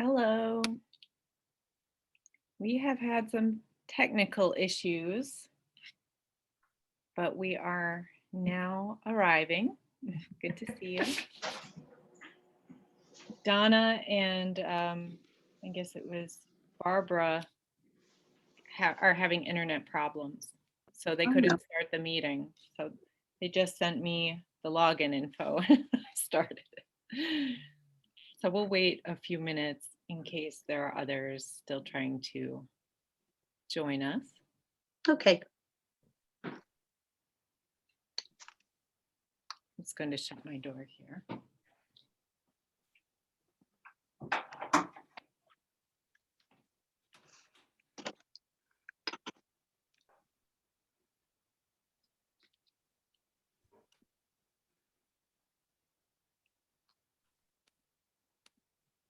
Hello. We have had some technical issues, but we are now arriving. Good to see you. Donna and I guess it was Barbara are having internet problems, so they couldn't start the meeting. So they just sent me the login info and I started. So we'll wait a few minutes in case there are others still trying to join us. Okay. I'm just going to shut my door here.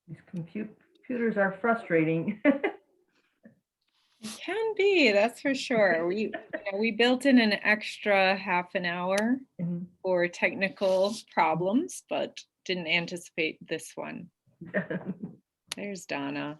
These computers are frustrating. It can be, that's for sure. We built in an extra half an hour for technical problems, but didn't anticipate this one. There's Donna.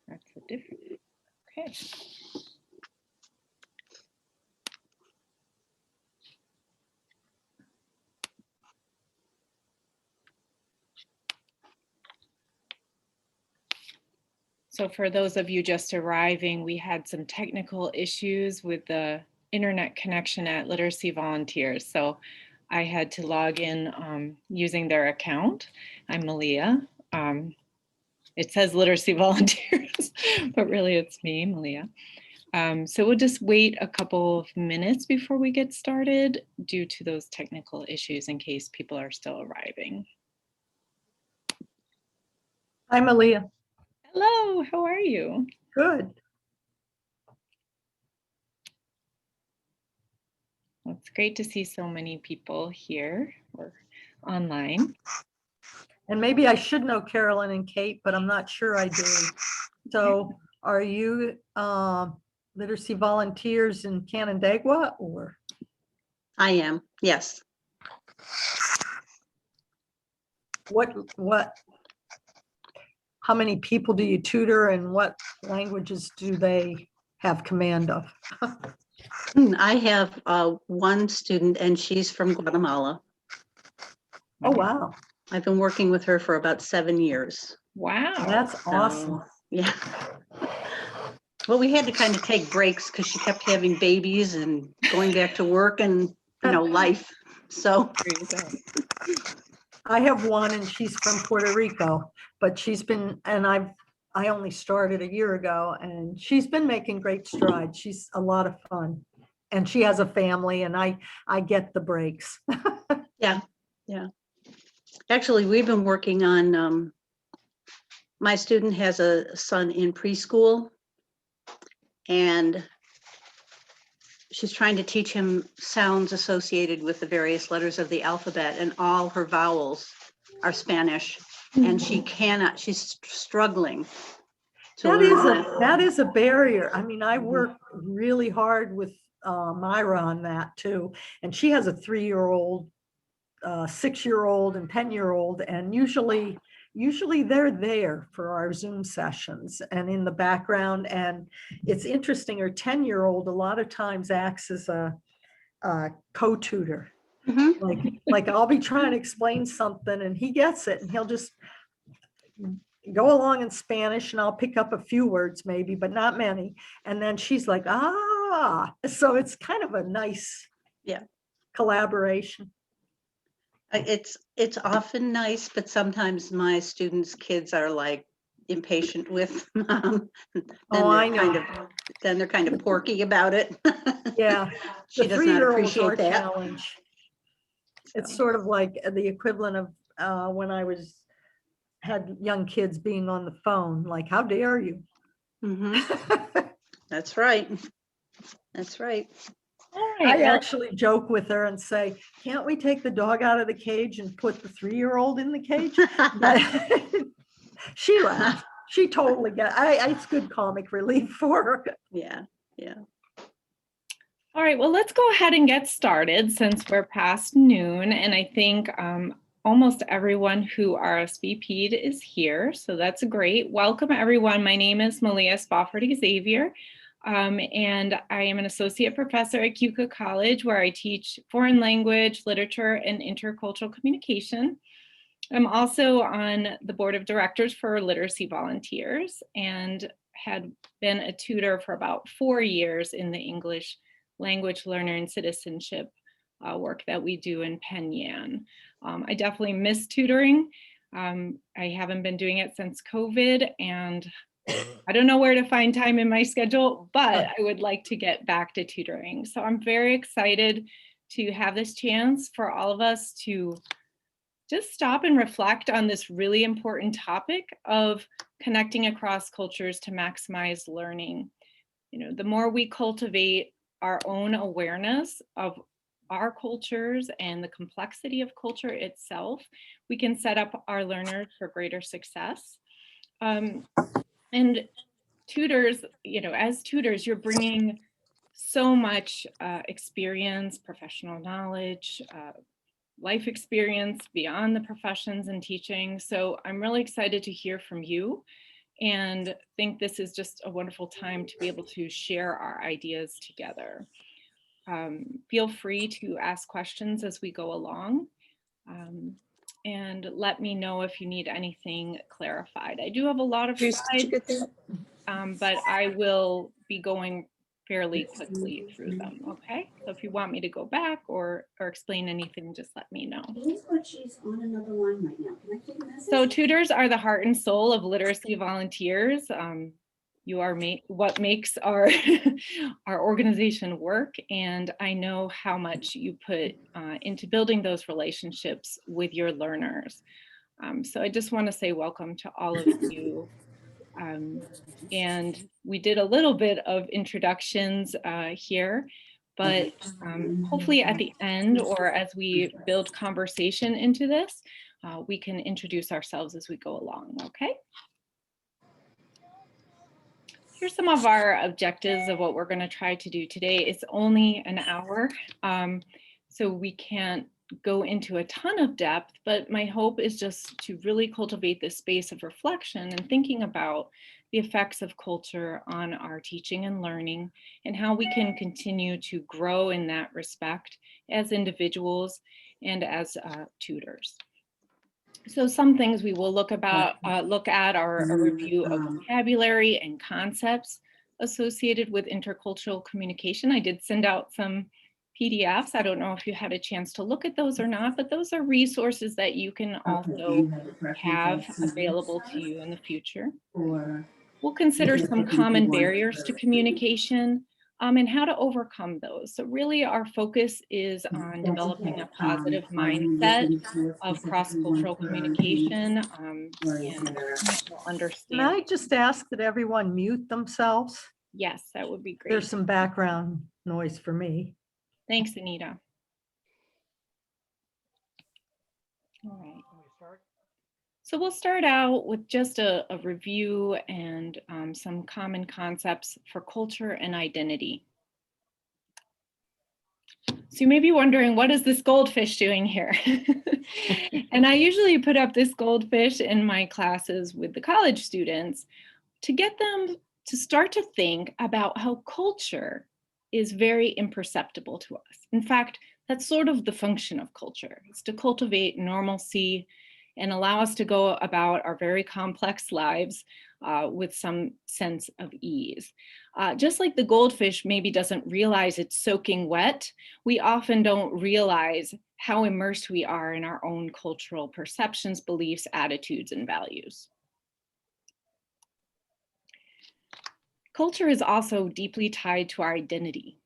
That's a different, okay. So for those of you just arriving, we had some technical issues with the internet connection at Literacy Volunteers. So I had to log in using their account. I'm Malia. It says Literacy Volunteers, but really it's me, Malia. So we'll just wait a couple of minutes before we get started due to those technical issues in case people are still arriving. Hi, Malia. Hello, how are you? Good. Well, it's great to see so many people here or online. And maybe I should know Carolyn and Kate, but I'm not sure I do. So are you literacy volunteers in Canandaigua or? I am, yes. How many people do you tutor and what languages do they have command of? I have one student and she's from Guatemala. Oh, wow. I've been working with her for about 7 years. Wow. That's awesome. Yeah. Well, we had to kind of take breaks because she kept having babies and going back to work and, life. So I have one and she's from Puerto Rico, but she's been, and I only started a year ago and she's been making great strides. She's a lot of fun and she has a family and I get the breaks. Yeah. Actually, we've been working on, my student has a son in preschool and she's trying to teach him sounds associated with the various letters of the alphabet, and all her vowels are Spanish, and she's struggling to learn That is a barrier. I mean, I work really hard with Myra on that too. And she has a 3-year-old, 6-year-old and 10-year-old. And usually they're there for our Zoom sessions and in the background. And it's interesting, her 10-year-old a lot of times acts as a co-tutor. Like I'll be trying to explain something and he gets it and he'll just go along in Spanish and I'll pick up a few words maybe, but not many. And then she's like, so it's kind of a nice collaboration. It's often nice, but sometimes my students' kids are like impatient with mom. I know. Then they're kind of porky about it. Yeah, She does not appreciate that. Challenge. It's sort of like the equivalent of when I had young kids being on the phone, like, how dare you? That's right. That's right. All right. I Well, actually joke with her and say, can't we take the dog out of the cage and put the 3-year-old in the cage? But she laughed. She totally it's good comic relief for her. Yeah, yeah. all right. Well, let's go ahead and get started since we're past noon. And I think almost everyone who RSVP'd is here. So that's great. Welcome, everyone. My name is Malia Spofford Xavier. And I am an associate professor at Keuka College, where I teach foreign language, literature, and intercultural communication. I'm also on the board of directors for Literacy Volunteers and had been a tutor for about 4 years in the English language learner and citizenship work that we do in Penn Yan. I definitely miss tutoring. I haven't been doing it since COVID, and I don't know where to find time in my schedule, but I would like to get back to tutoring. So I'm very excited to have this chance for all of us to just stop and reflect on this really important topic of connecting across cultures to maximize learning. You know, the more we cultivate our own awareness of our cultures and the complexity of culture itself, we can set up our learners for greater success. And tutors, you know, as tutors, you're bringing so much experience, professional knowledge, life experience beyond the professions and teaching. So I'm really excited to hear from you and think this is just a wonderful time to be able to share our ideas together. Feel free to ask questions as we go along. And let me know if you need anything clarified. I do have a lot of slides, but I will be going fairly quickly through them, okay? So if you want me to go back or explain anything, just let me know. She's on another line right now. Can I take a message? So tutors are the heart and soul of literacy volunteers. You are what makes our, our organization work, and I know how much you put into building those relationships with your learners. So I just want to say welcome to all of you. And we did a little bit of introductions here, but hopefully at the end or as we build conversation into this, we can introduce ourselves as we go along, okay? Here's some of our objectives of what we're going to try to do today. It's only an hour, so we can't go into a ton of depth, but my hope is just to really cultivate this space of reflection and thinking about the effects of culture on our teaching and learning and how we can continue to grow in that respect as individuals and as tutors. So some things we will look at are a review of vocabulary and concepts associated with intercultural communication. I did send out some PDFs. I don't know if you had a chance to look at those or not, but those are resources that you can also have available to you in the future. We'll consider some common barriers to communication and how to overcome those. So really our focus is on developing a positive mindset of cross-cultural communication and mutual understanding. Can I just ask that everyone mute themselves? Yes, that would be great. There's some background noise for me. Thanks, Anita. All right. So we'll start out with just a review and some common concepts for culture and identity. So you may be wondering, what is this goldfish doing here? And I usually put up this goldfish in my classes with the college students to get them to start to think about how culture is very imperceptible to us. In fact, that's sort of the function of culture. It's to cultivate normalcy and allow us to go about our very complex lives with some sense of ease. Just like the goldfish maybe doesn't realize it's soaking wet, we often don't realize how immersed we are in our own cultural perceptions, beliefs, attitudes, and values. Culture is also deeply tied to our identity,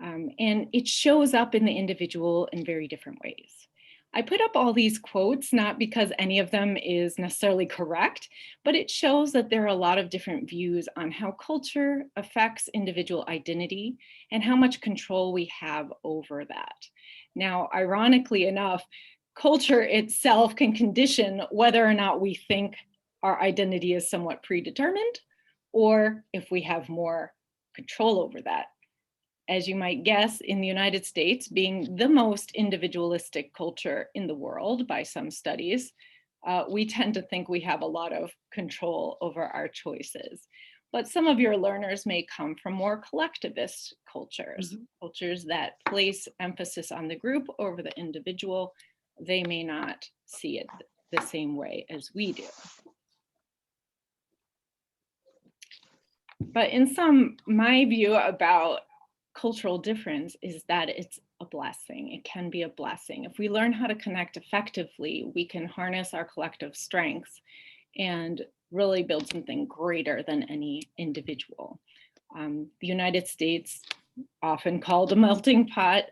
and it shows up in the individual in very different ways. I put up all these quotes, not because any of them is necessarily correct, but it shows that there are a lot of different views on how culture affects individual identity and how much control we have over that. Now, ironically enough, culture itself can condition whether or not we think our identity is somewhat predetermined, or if we have more control over that. As you might guess, in the United States, being the most individualistic culture in the world by some studies, we tend to think we have a lot of control over our choices. But some of your learners may come from more collectivist cultures, cultures that place emphasis on the group over the individual. They may not see it the same way as we do. But in sum, my view about cultural difference is that it's a blessing. It can be a blessing. If we learn how to connect effectively, we can harness our collective strengths and really build something greater than any individual. The United States, often called a melting pot,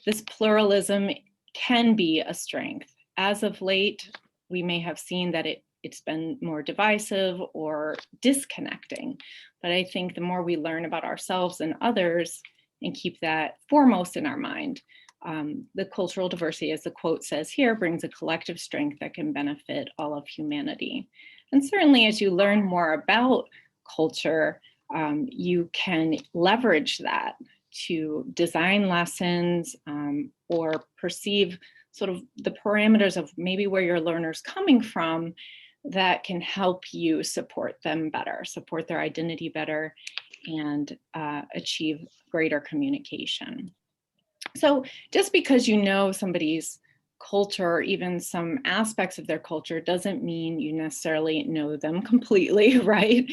this pluralism can be a strength. As of late, we may have seen that it's been more divisive or disconnecting. But I think the more we learn about ourselves and others and keep that foremost in our mind, the cultural diversity, as the quote says here, brings a collective strength that can benefit all of humanity. And certainly as you learn more about culture, you can leverage that to design lessons or perceive sort of the parameters of maybe where your learner's coming from that can help you support them better, support their identity better, and achieve greater communication. So just because you know somebody's culture or even some aspects of their culture doesn't mean you necessarily know them completely, right?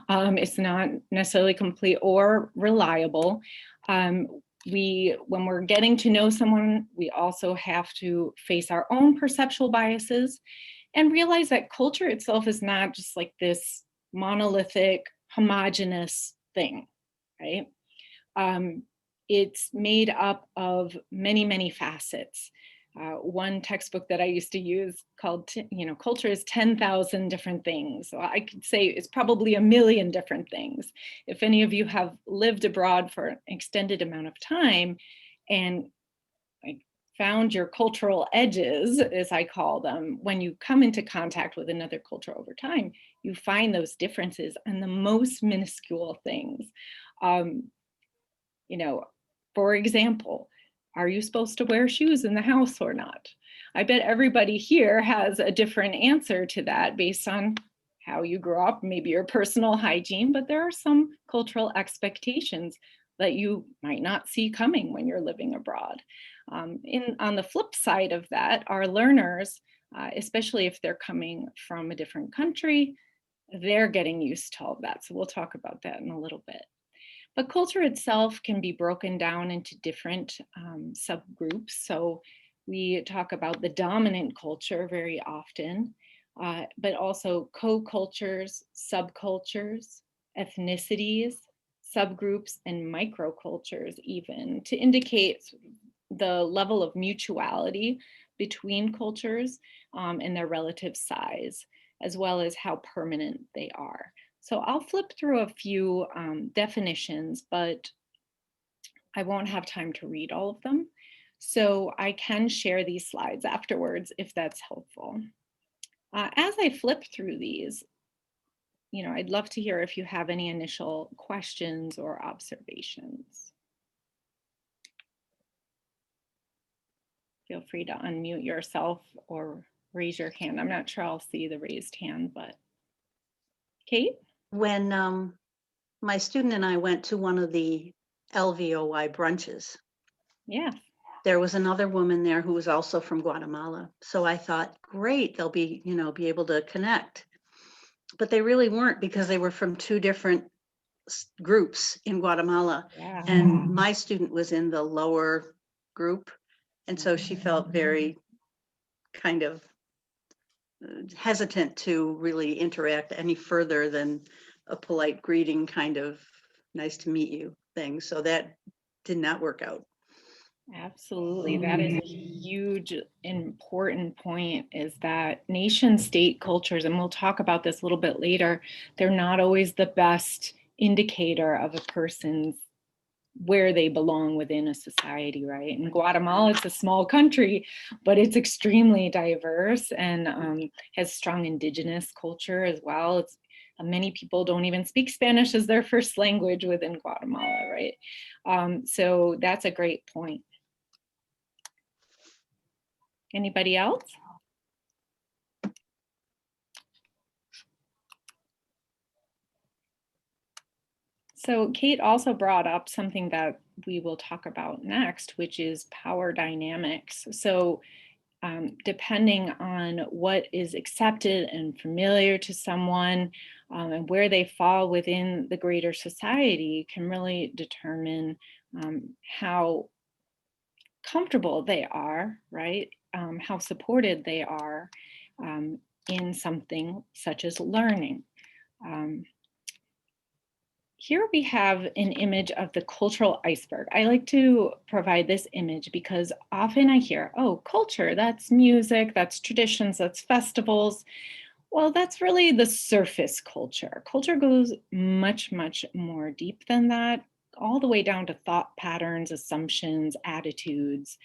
It's not necessarily complete or reliable. When we're getting to know someone, we also have to face our own perceptual biases and realize that culture itself is not just like this monolithic, homogeneous thing, right? It's made up of many, many facets. One textbook that I used to use called, Culture is 10,000 different things. So I could say it's probably 1 million different things. If any of you have lived abroad for an extended amount of time and found your cultural edges, as I call them, when you come into contact with another culture over time, you find those differences and the most minuscule things. For example, are you supposed to wear shoes in the house or not? I bet everybody here has a different answer to that based on how you grew up, maybe your personal hygiene, but there are some cultural expectations that you might not see coming when you're living abroad. On the flip side of that, our learners, especially if they're coming from a different country, they're getting used to all of that. So we'll talk about that in a little bit. But culture itself can be broken down into different subgroups. So we talk about the dominant culture very often, but also co-cultures, subcultures, ethnicities, subgroups, and microcultures even, to indicate the level of mutuality between cultures and their relative size, as well as how permanent they are. So I'll flip through a few definitions, but I won't have time to read all of them. So I can share these slides afterwards if that's helpful. As I flip through these, I'd love to hear if you have any initial questions or observations. Feel free to unmute yourself or raise your hand. I'm not sure I'll see the raised hand, but Kate? When my student and I went to one of the LVOI brunches, Yeah. there was another woman there who was also from Guatemala. So I thought, great, they'll be able to connect. But they really weren't, because they were from two different groups in Guatemala. Yeah. And my student was in the lower group. And so she felt very kind of hesitant to really interact any further than a polite greeting, kind of nice to meet you thing. So that did not work out. Absolutely. That is a huge, important point, is that nation state cultures, and we'll talk about this a little bit later, they're not always the best indicator of a person's where they belong within a society, right? In Guatemala, it's a small country, but it's extremely diverse and has strong indigenous culture as well. It's many people don't even speak Spanish as their first language within Guatemala, right? So that's a great point. Anybody else? So Kate also brought up something that we will talk about next, which is power dynamics. So depending on what is accepted and familiar to someone and where they fall within the greater society can really determine how comfortable they are, right? How supported they are in something such as learning. Here we have an image of the cultural iceberg. I like to provide this image because often I hear, oh, culture, that's music, that's traditions, that's festivals. Well, that's really the surface culture. Culture goes much, much more deep than that, all the way down to thought patterns, assumptions, attitudes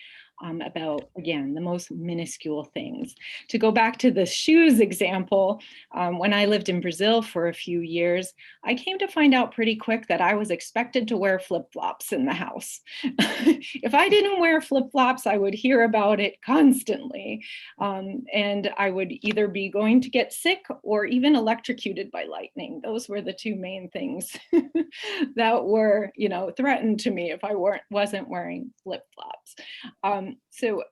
about, again, the most minuscule things. To go back to the shoes example, when I lived in Brazil for a few years, I came to find out pretty quick that I was expected to wear flip-flops in the house. If I didn't wear flip-flops, I would hear about it constantly. And I would either be going to get sick or even electrocuted by lightning. Those were the two main things that were, threatened to me if I wasn't wearing flip-flops. So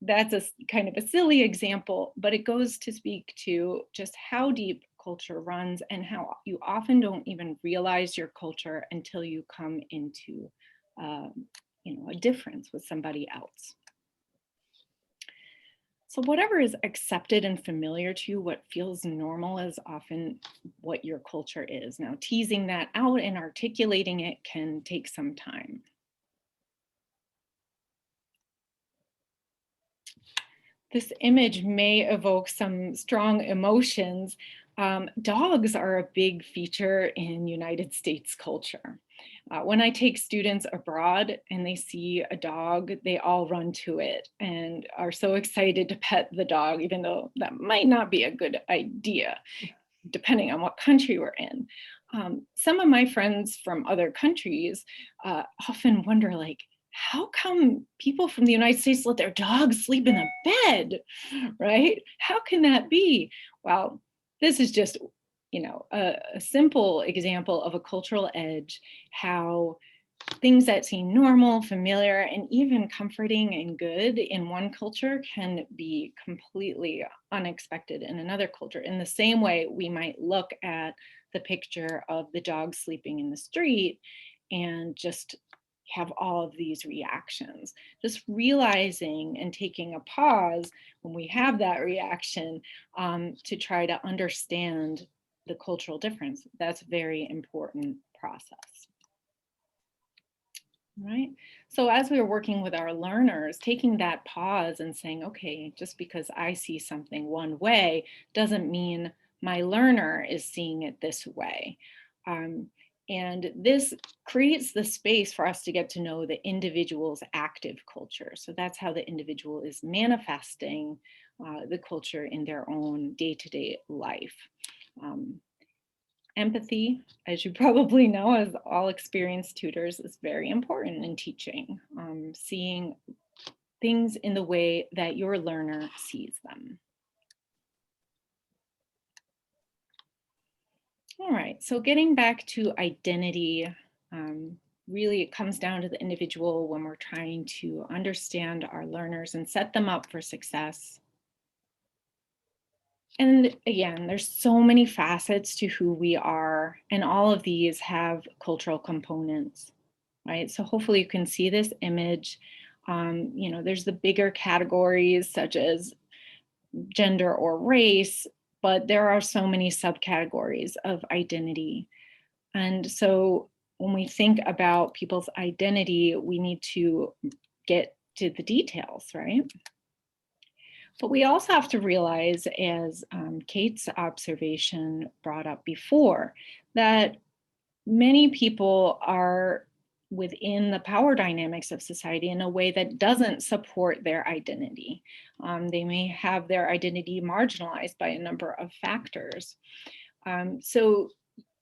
that's a kind of a silly example, but it goes to speak to just how deep culture runs and how you often don't even realize your culture until you come into a difference with somebody else. So whatever is accepted and familiar to you, what feels normal, is often what your culture is. Now, teasing that out and articulating it can take some time. This image may evoke some strong emotions. Dogs are a big feature in United States culture. When I take students abroad and they see a dog, they all run to it and are so excited to pet the dog, even though that might not be a good idea, depending on what country we're in. Some of my friends from other countries often wonder, like, how come people from the United States let their dogs sleep in a bed, right? How can that be? Well, this is just, a simple example of a cultural edge, how things that seem normal, familiar, and even comforting and good in one culture can be completely unexpected in another culture. In the same way, we might look at the picture of the dog sleeping in the street and just have all of these reactions. Just realizing and taking a pause when we have that reaction to try to understand the cultural difference. That's a very important process. Right. So as we were working with our learners, taking that pause and saying, okay, just because I see something one way doesn't mean my learner is seeing it this way. And this creates the space for us to get to know the individual's active culture. So that's how the individual is manifesting the culture in their own day-to-day life. Empathy, as you probably know, as all experienced tutors, is very important in teaching. Seeing things in the way that your learner sees them. All right, so getting back to identity, really it comes down to the individual when we're trying to understand our learners and set them up for success. And again, there's so many facets to who we are, and all of these have cultural components, right? So hopefully you can see this image. There's the bigger categories such as gender or race, but there are so many subcategories of identity. And so when we think about people's identity, we need to get to the details, right? But we also have to realize, as Kate's observation brought up before, that many people are within the power dynamics of society in a way that doesn't support their identity. They may have their identity marginalized by a number of factors. So,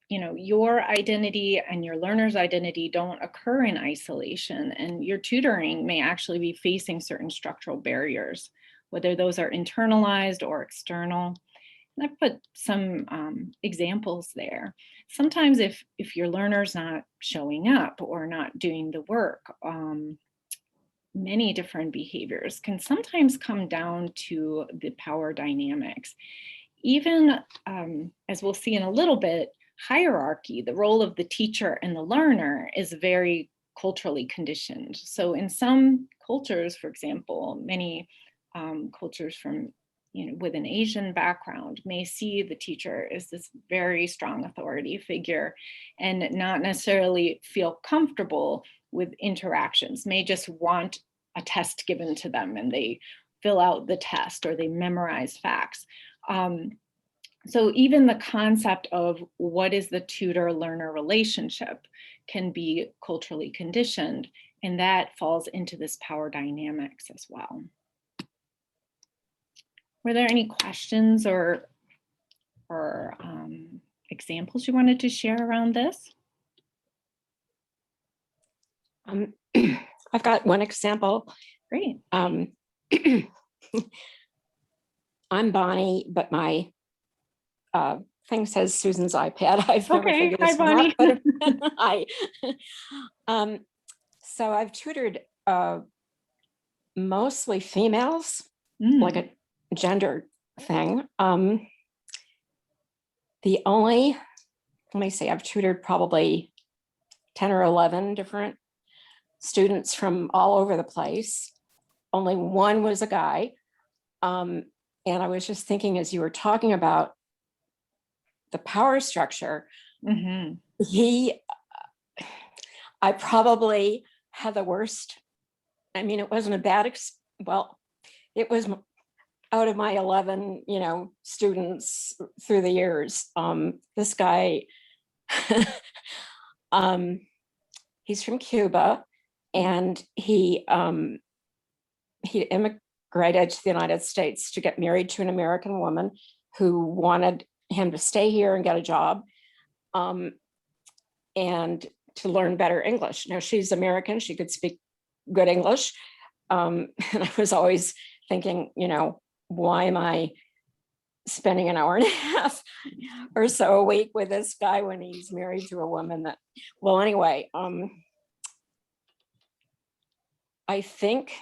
you know, your identity and your learner's identity don't occur in isolation, and your tutoring may actually be facing certain structural barriers, whether those are internalized or external. And I put some examples there. Sometimes if your learner's not showing up or not doing the work, many different behaviors can sometimes come down to the power dynamics. Even as we'll see in a little bit, hierarchy, the role of the teacher and the learner is very culturally conditioned. So in some cultures, for example, many cultures from, you know, with an Asian background may see the teacher as this very strong authority figure and not necessarily feel comfortable with interactions, may just want a test given to them and they fill out the test or they memorize facts. So even the concept of what is the tutor-learner relationship can be culturally conditioned, and that falls into this power dynamics as well. Were there any questions or examples you wanted to share around this? I've got one example. Great. I'm Bonnie, but my thing says Susan's iPad. I've never Okay, figured hi, this one out, Bonnie. but hi. So I've tutored mostly females, like a gender thing. The only, let me see, I've tutored probably 10 or 11 different students from all over the place. Only one was a guy. And I was just thinking, as you were talking about the power structure, I probably had the worst. I mean, it wasn't a bad, well, it was out of my 11, you know, students through the years. This guy, he's from Cuba, and he immigrated to the United States to get married to an American woman who wanted him to stay here and get a job, and to learn better English. Now, she's American, she could speak good English. And I was always thinking, you know, why am I spending an hour and a half or so a week with this guy when he's married to a woman that, well, anyway, I think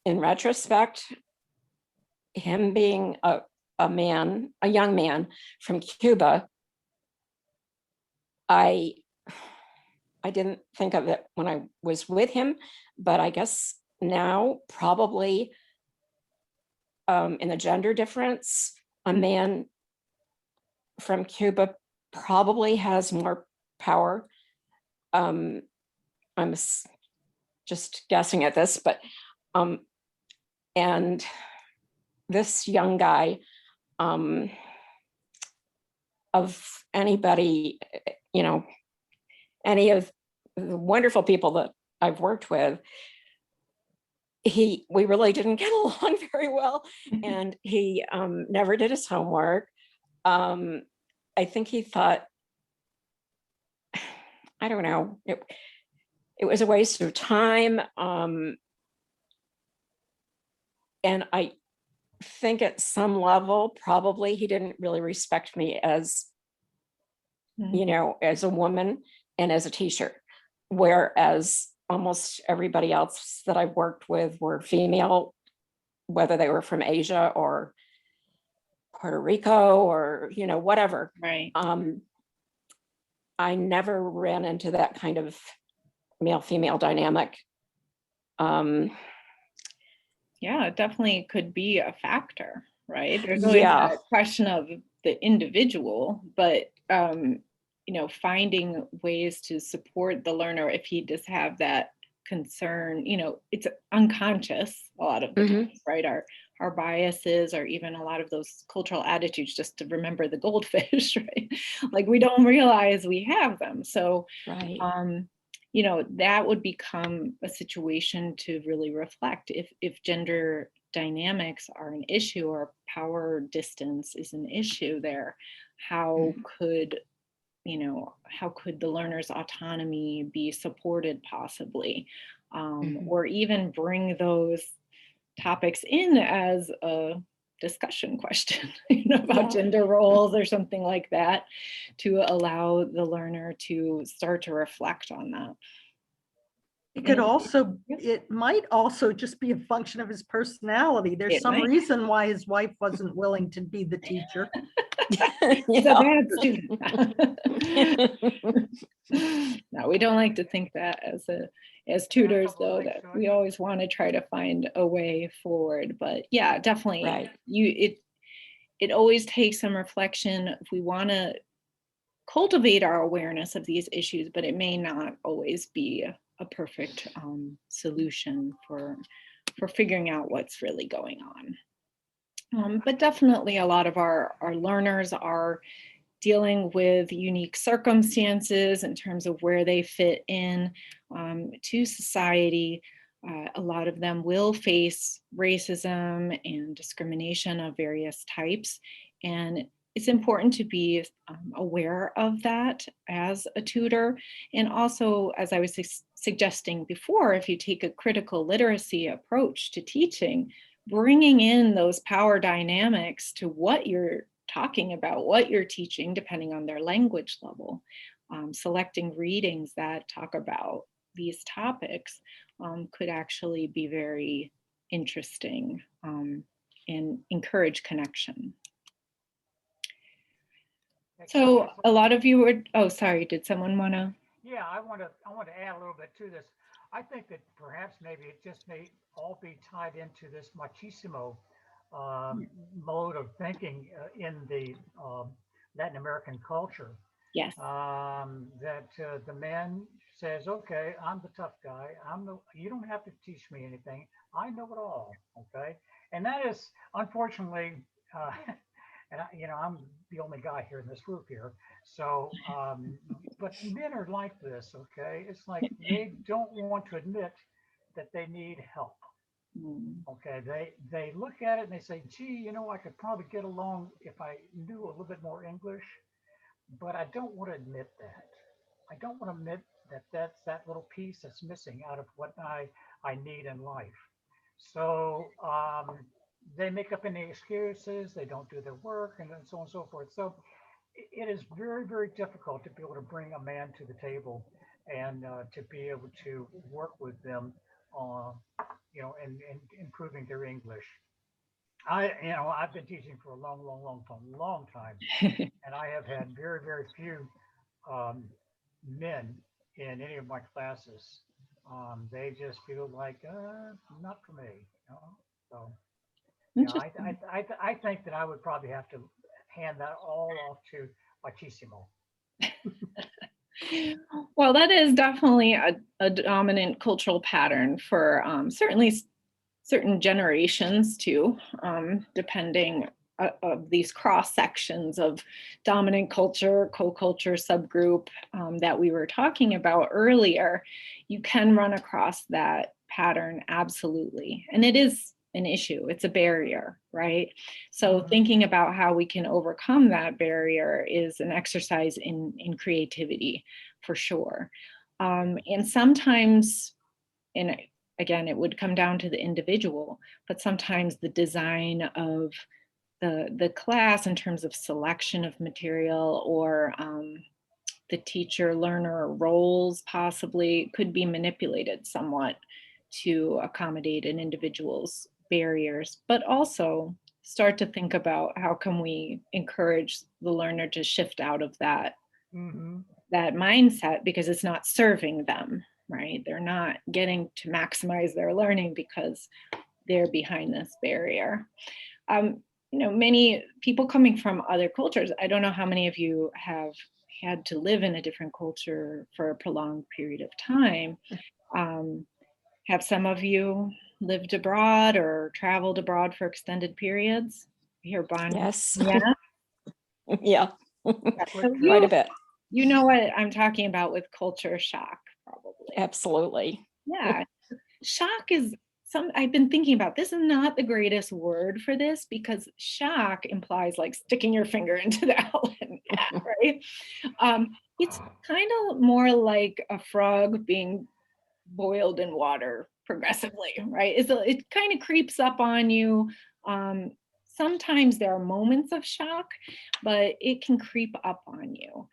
in retrospect, him being a young man from Cuba, I didn't think of it when I was with him, but I guess now probably in the gender difference, a man from Cuba probably has more power. I'm just guessing at this, but and this young guy, of anybody, you know, any of the wonderful people that I've worked with, we really didn't get along very well, and he never did his homework. I think he thought, I don't know, it was a waste of time. And I think at some level, probably he didn't really respect me as, you know, as a woman and as a teacher, whereas almost everybody else that I've worked with were female, whether they were from Asia or Puerto Rico or, you know, whatever. Right. I never ran into that kind of male-female dynamic. Yeah, it definitely could be a factor, right? There's always a question of the individual, but you know, finding ways to support the learner if he does have that concern, it's unconscious a lot of the Mhm. times, right? Our biases, or even a lot of those cultural attitudes, just to remember the goldfish, right? Like, we don't realize we have them. So, Right. that would become a situation to really reflect if gender dynamics are an issue, or power distance is an issue there. How could the learner's autonomy be supported, possibly, or even bring those topics in as a discussion question, about Yeah. gender roles or something like that, to allow the learner to start to reflect on that. It could And also, Yep. it might also just be a function of his personality. There's It some might. reason why his wife wasn't willing to be the teacher. He's a Yeah. bad student. No, we don't like to think that as tutors, though, that we always want to try to find a way forward. But yeah, definitely, Right. it always takes some reflection if we want to cultivate our awareness of these issues, but it may not always be a perfect solution for figuring out what's really going on. But definitely a lot of our learners are dealing with unique circumstances in terms of where they fit in to society. A lot of them will face racism and discrimination of various types. And it's important to be aware of that as a tutor. And also, as I was suggesting before, if you take a critical literacy approach to teaching, bringing in those power dynamics to what you're talking about, what you're teaching, depending on their language level, selecting readings that talk about these topics could actually be very interesting and encourage connection. So a lot of you were, oh, sorry, did someone want to? Yeah, I want to add a little bit to this. I think that perhaps maybe it just may all be tied into this machismo mode of thinking in the Latin American culture. Yes. That the man says, "Okay, I'm the tough guy. You don't have to teach me anything. I know it all." Okay, and that is unfortunately. And I'm the only guy here in this group here. So, but men are like this, okay? It's like they don't want to admit that they need help. Okay, they look at it and they say, "Gee, I could probably get along if I knew a little bit more English, but I don't want to admit that. I don't want to admit that that's that little piece that's missing out of what I need in life." So they make up any excuses, they don't do their work, and so on and so forth. So it is very, very difficult to be able to bring a man to the table and to be able to work with them, and improving their English. I've been teaching for a long time, and I have had very, very few um, men in any of my classes. They just feel like not for me. So I think that I would probably have to hand that all off to machismo. Well, that is definitely a dominant cultural pattern for certainly certain generations too, depending of these cross sections of dominant culture, co-culture, subgroup that we were talking about earlier. You can run across that pattern, absolutely. And it is an issue, it's a barrier, right? So thinking about how we can overcome that barrier is an exercise in creativity, for sure. And sometimes, and again, it would come down to the individual, but sometimes the design of the class in terms of selection of material, or the teacher learner roles possibly could be manipulated somewhat to accommodate an individual's barriers, but also start to think about how can we encourage the learner to shift out of that mindset, because it's not serving them, right? They're not getting to maximize their learning because they're behind this barrier. Many people coming from other cultures, I don't know how many of you have had to live in a different culture for a prolonged period of time. Have some of you lived abroad or traveled abroad for extended periods? Here, Bon. Yes. Yeah. Yeah. So Quite a bit. you know what I'm talking about with culture shock, probably. Absolutely. Yeah. Shock is I've been thinking about, this is not the greatest word for this, because shock implies like sticking your finger into the oven, right? It's kind of more like a frog being boiled in water progressively, right? It kind of creeps up on you. Sometimes there are moments of shock, but it can creep up on you.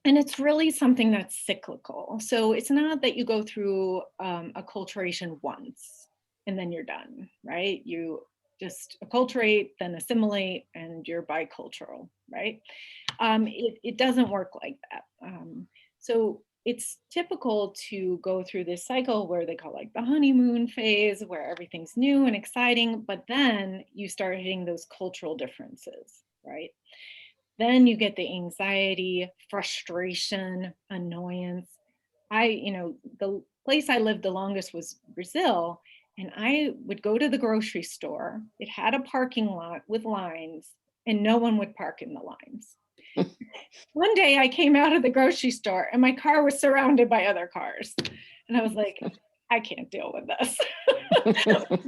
And it's really something that's cyclical. So it's not that you go through acculturation once and then you're done, right? You just acculturate, then assimilate, and you're bicultural, right? It doesn't work like that. So it's typical to go through this cycle where they call like the honeymoon phase, where everything's new and exciting, but then you start hitting those cultural differences, right? Then you get the anxiety, frustration, annoyance. The place I lived the longest was Brazil, and I would go to the grocery store. It had a parking lot with lines, and no one would park in the lines. One day I came out of the grocery store and my car was surrounded by other cars. And I was like, I can't deal with this.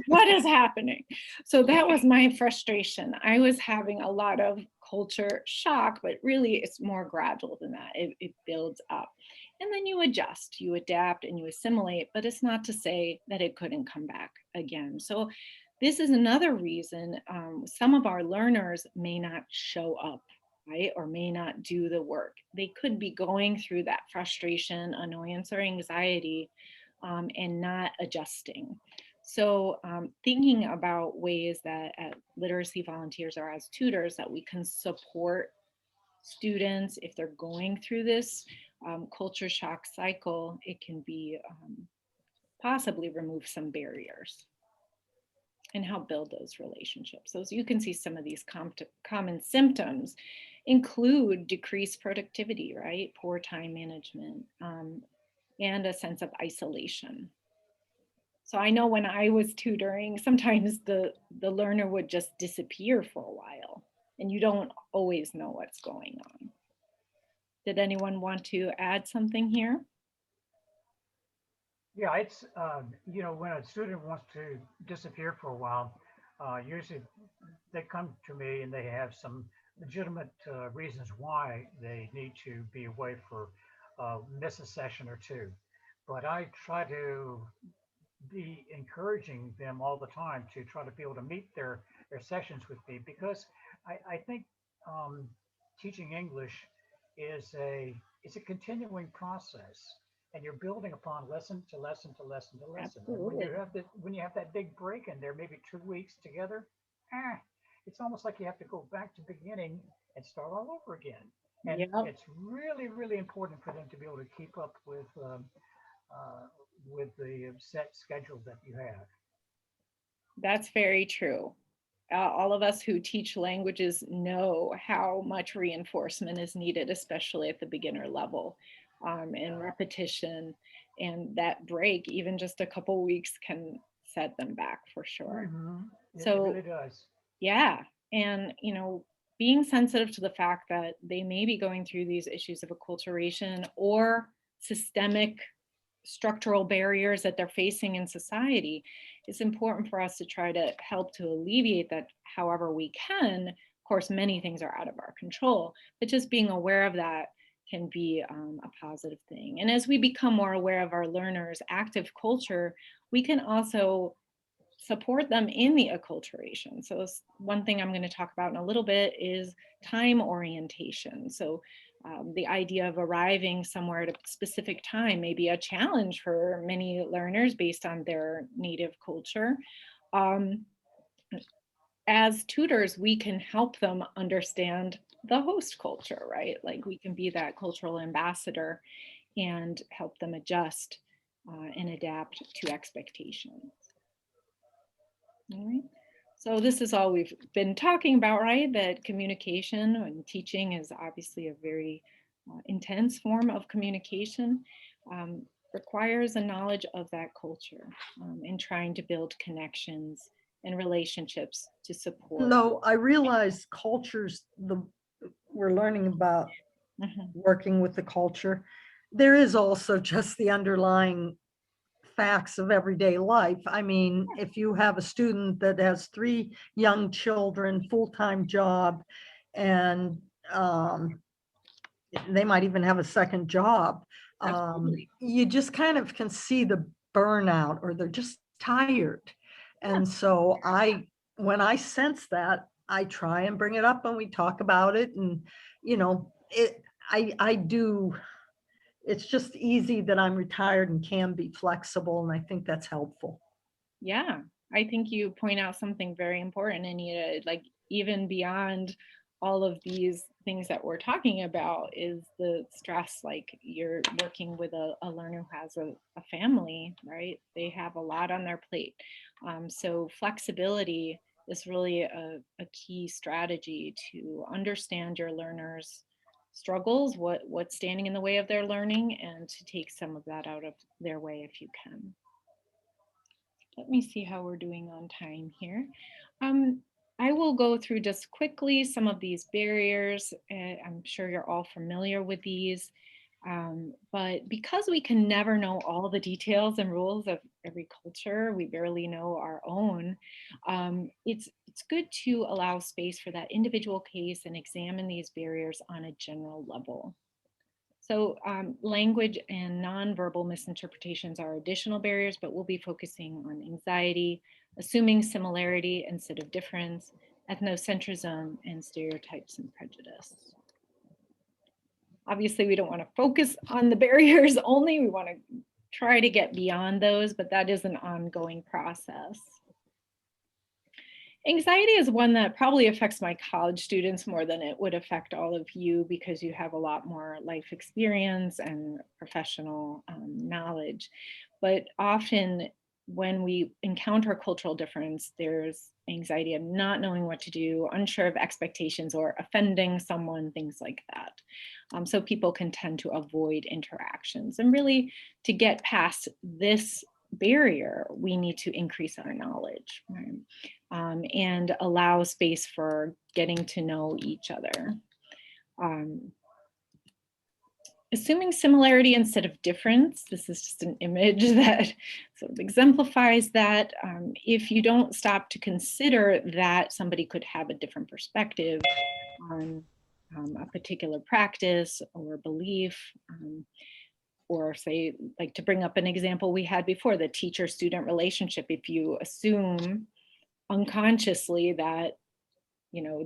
What is happening? So that was my frustration. I was having a lot of culture shock, but really it's more gradual than that. It builds up. And then you adjust, you adapt, and you assimilate, but it's not to say that it couldn't come back again. So this is another reason some of our learners may not show up, right? Or may not do the work. They could be going through that frustration, annoyance, or anxiety and not adjusting. So thinking about ways that literacy volunteers or as tutors that we can support students if they're going through this culture shock cycle, it can be possibly remove some barriers and help build those relationships. So as you can see, some of these common symptoms include decreased productivity, right? Poor time management, and a sense of isolation. So I know when I was tutoring, sometimes the learner would just disappear for a while, and you don't always know what's going on. Did anyone want to add something here? Yeah, it's, when a student wants to disappear for a while, usually they come to me and they have some legitimate reasons why they need to be away for miss a session or two. But I try to be encouraging them all the time to try to be able to meet their sessions with me, because I think teaching English is a continuing process, and you're building upon lesson to lesson to lesson to lesson. And when Absolutely. when you have that big break in there, maybe 2 weeks together, it's almost like you have to go back to the beginning and start all over again. And Yeah, it's really, really important for them to be able to keep up with the set schedule that you have. that's very true. All of us who teach languages know how much reinforcement is needed, especially at the beginner level, and repetition. And that break, even just a couple weeks, can set them back for sure. It So really does. yeah, and being sensitive to the fact that they may be going through these issues of acculturation or systemic structural barriers that they're facing in society, it's important for us to try to help to alleviate that however we can. Of course, many things are out of our control, but just being aware of that can be a positive thing. And as we become more aware of our learners' active culture, we can also support them in the acculturation. So one thing I'm going to talk about in a little bit is time orientation. So the idea of arriving somewhere at a specific time may be a challenge for many learners based on their native culture. As tutors, we can help them understand the host culture, right? Like we can be that cultural ambassador and help them adjust and adapt to expectations. All right. So this is all we've been talking about, right? That communication and teaching is obviously a very intense form of communication. requires a knowledge of that culture and trying to build connections and relationships to support. No, I realize cultures, we're learning about working with the culture. There is also just the underlying facts of everyday life. I mean, if you have a student that has 3 young children, full-time job, and they might even have a second job, Absolutely. you just kind of can see the burnout, or they're just tired. And so when I sense that, I try and bring it up and we talk about it. And, you know, I do, it's just easy that I'm retired and can be flexible. And I think that's helpful. Yeah, I think you point out something very important, Anita, like even beyond all of these things that we're talking about is the stress, like you're working with a learner who has a family, right? They have a lot on their plate. So flexibility is really a key strategy to understand your learners' struggles, what's standing in the way of their learning, and to take some of that out of their way if you can. Let me see how we're doing on time here. I will go through just quickly some of these barriers. I'm sure you're all familiar with these, but because we can never know all the details and rules of every culture, we barely know our own, it's good to allow space for that individual case and examine these barriers on a general level. So language and nonverbal misinterpretations are additional barriers, but we'll be focusing on anxiety, assuming similarity instead of difference, ethnocentrism, and stereotypes and prejudice. Obviously, we don't want to focus on the barriers only. We want to try to get beyond those, but that is an ongoing process. Anxiety is one that probably affects my college students more than it would affect all of you because you have a lot more life experience and professional knowledge. But often when we encounter cultural difference, there's anxiety of not knowing what to do, unsure of expectations, or offending someone, things like that. So people can tend to avoid interactions. And really, to get past this barrier, we need to increase our knowledge, right? And allow space for getting to know each other. Assuming similarity instead of difference, this is just an image that sort of exemplifies that. If you don't stop to consider that somebody could have a different perspective on a particular practice or belief, or say, like to bring up an example we had before, the teacher-student relationship, if you assume unconsciously that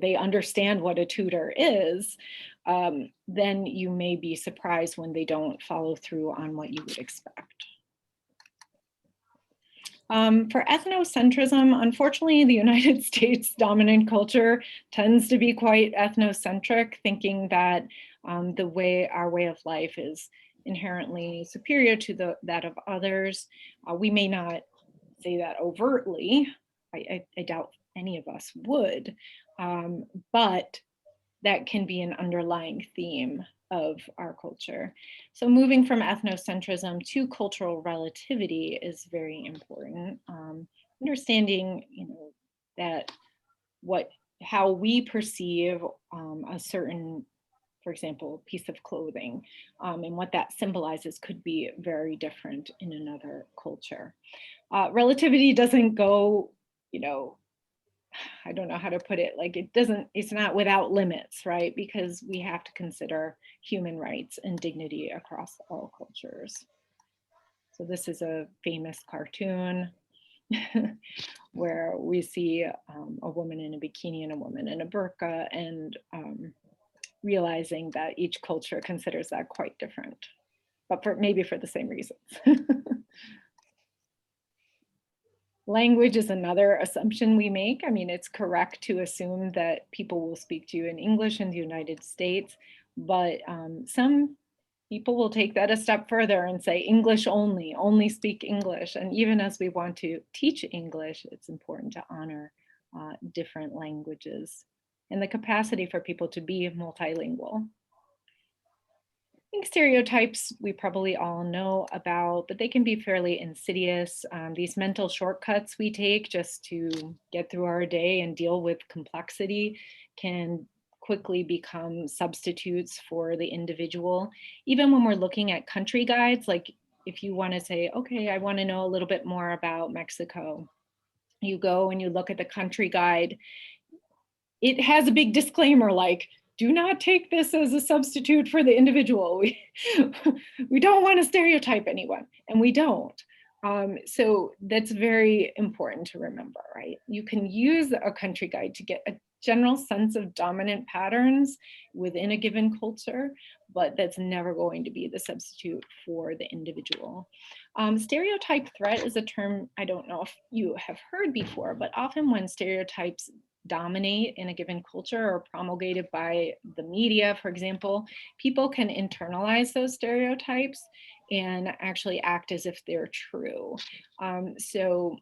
they understand what a tutor is, then you may be surprised when they don't follow through on what you would expect. For ethnocentrism, unfortunately, the United States dominant culture tends to be quite ethnocentric, thinking that our way of life is inherently superior to that of others. We may not say that overtly. I doubt any of us would, but that can be an underlying theme of our culture. So moving from ethnocentrism to cultural relativity is very important. Understanding, that how we perceive a certain, for example, piece of clothing, and what that symbolizes could be very different in another culture. Relativity doesn't go, I don't know how to put it, like it's not without limits, right? Because we have to consider human rights and dignity across all cultures. So this is a famous cartoon where we see a woman in a bikini and a woman in a burqa, and realizing that each culture considers that quite different, but maybe for the same reasons. Language is another assumption we make. I mean, it's correct to assume that people will speak to you in English in the United States, but some people will take that a step further and say English only speak English. And even as we want to teach English, it's important to honor different languages and the capacity for people to be multilingual. think stereotypes we probably all know about, but they can be fairly insidious. These mental shortcuts we take just to get through our day and deal with complexity can quickly become substitutes for the individual. Even when we're looking at country guides, like if you want to say, okay, I want to know a little bit more about Mexico, you go and you look at the country guide. It has a big disclaimer like, do not take this as a substitute for the individual. We don't want to stereotype anyone, and we don't. So that's very important to remember, right? You can use a country guide to get a general sense of dominant patterns within a given culture, but that's never going to be the substitute for the individual. Stereotype threat is a term I don't know if you have heard before, but often when stereotypes dominate in a given culture or promulgated by the media, for example, people can internalize those stereotypes and actually act as if they're true. So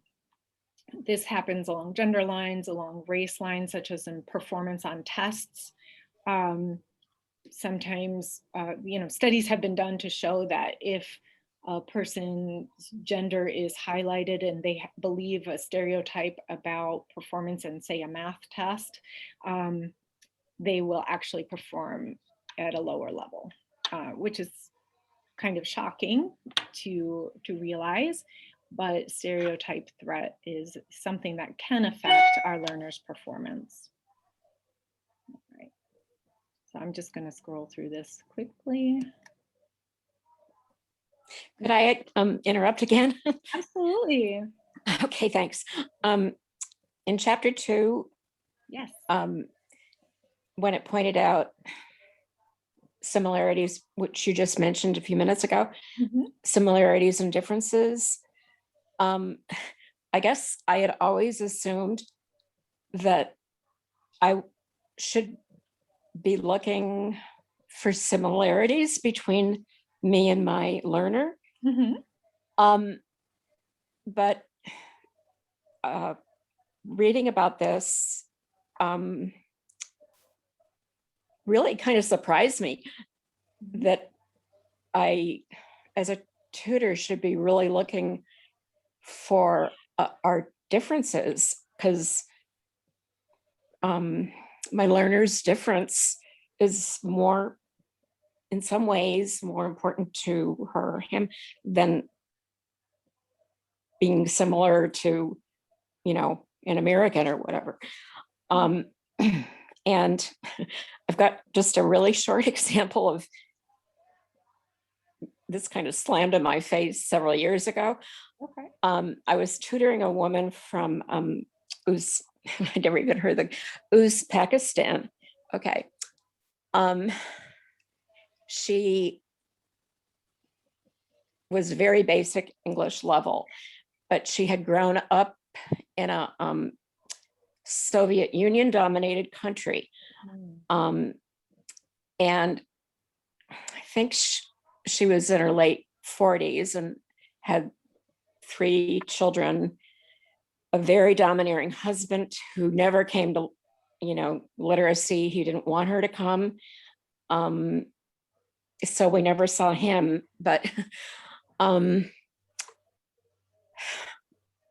this happens along gender lines, along race lines, such as in performance on tests. Sometimes, studies have been done to show that if a person's gender is highlighted and they believe a stereotype about performance in, say, a math test, they will actually perform at a lower level, which is kind of shocking to realize, but stereotype threat is something that can affect our learners' performance. All right. So I'm just going to scroll through this quickly. Could I interrupt again? Absolutely. Okay, thanks. In chapter 2, Yes. when it pointed out similarities, which you just mentioned a few minutes ago, similarities and differences, I guess I had always assumed that I should be looking for similarities between me and my learner. But reading about this really kind of surprised me that I, as a tutor, should be really looking for our differences, because my learner's difference is more, in some ways, more important to her or him than being similar to, an American or whatever. And I've got just a really short example of this kind of slammed in my face several years ago. Okay. I was tutoring a woman from I never even heard the Pakistan. Okay. She was very basic English level, but she had grown up in a Soviet Union dominated country. And I think she was in her late 40s and had 3 children, a very domineering husband who never came to, literacy. He didn't want her to come. So we never saw him, but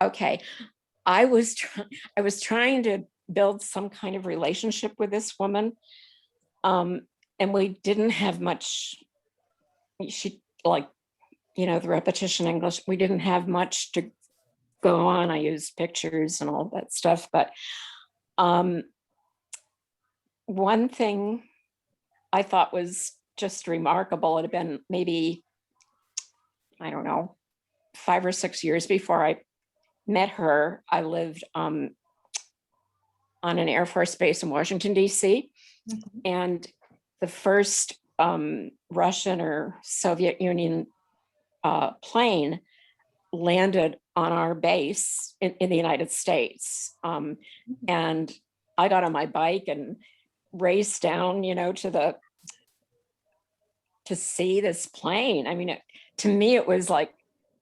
okay. I was trying to build some kind of relationship with this woman. And we didn't have much, the repetition English, we didn't have much to go on. I used pictures and all that stuff, but one thing I thought was just remarkable, it had been maybe, I don't know, 5 or 6 years before I met her. I lived on an Air Force base in Washington, D.C. And the first Russian or Soviet Union plane landed on our base in the United States. And I got on my bike and raced down, to see this plane. I mean, to me, it was like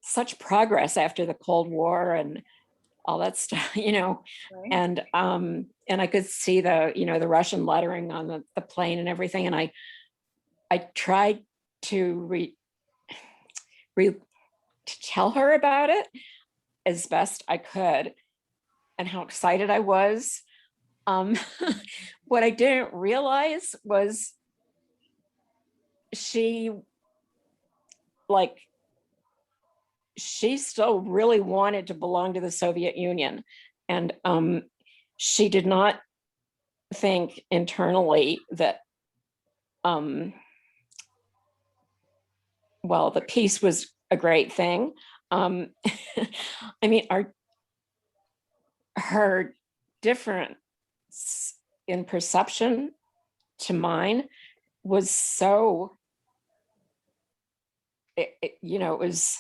such progress after the Cold War and all that stuff, Right. And I could see the, the Russian lettering on the plane and everything. And I tried to to tell her about it as best I could and how excited I was. What I didn't realize was she still really wanted to belong to the Soviet Union. And she did not think internally that, well, the peace was a great thing. I mean, her difference in perception to mine was so, it was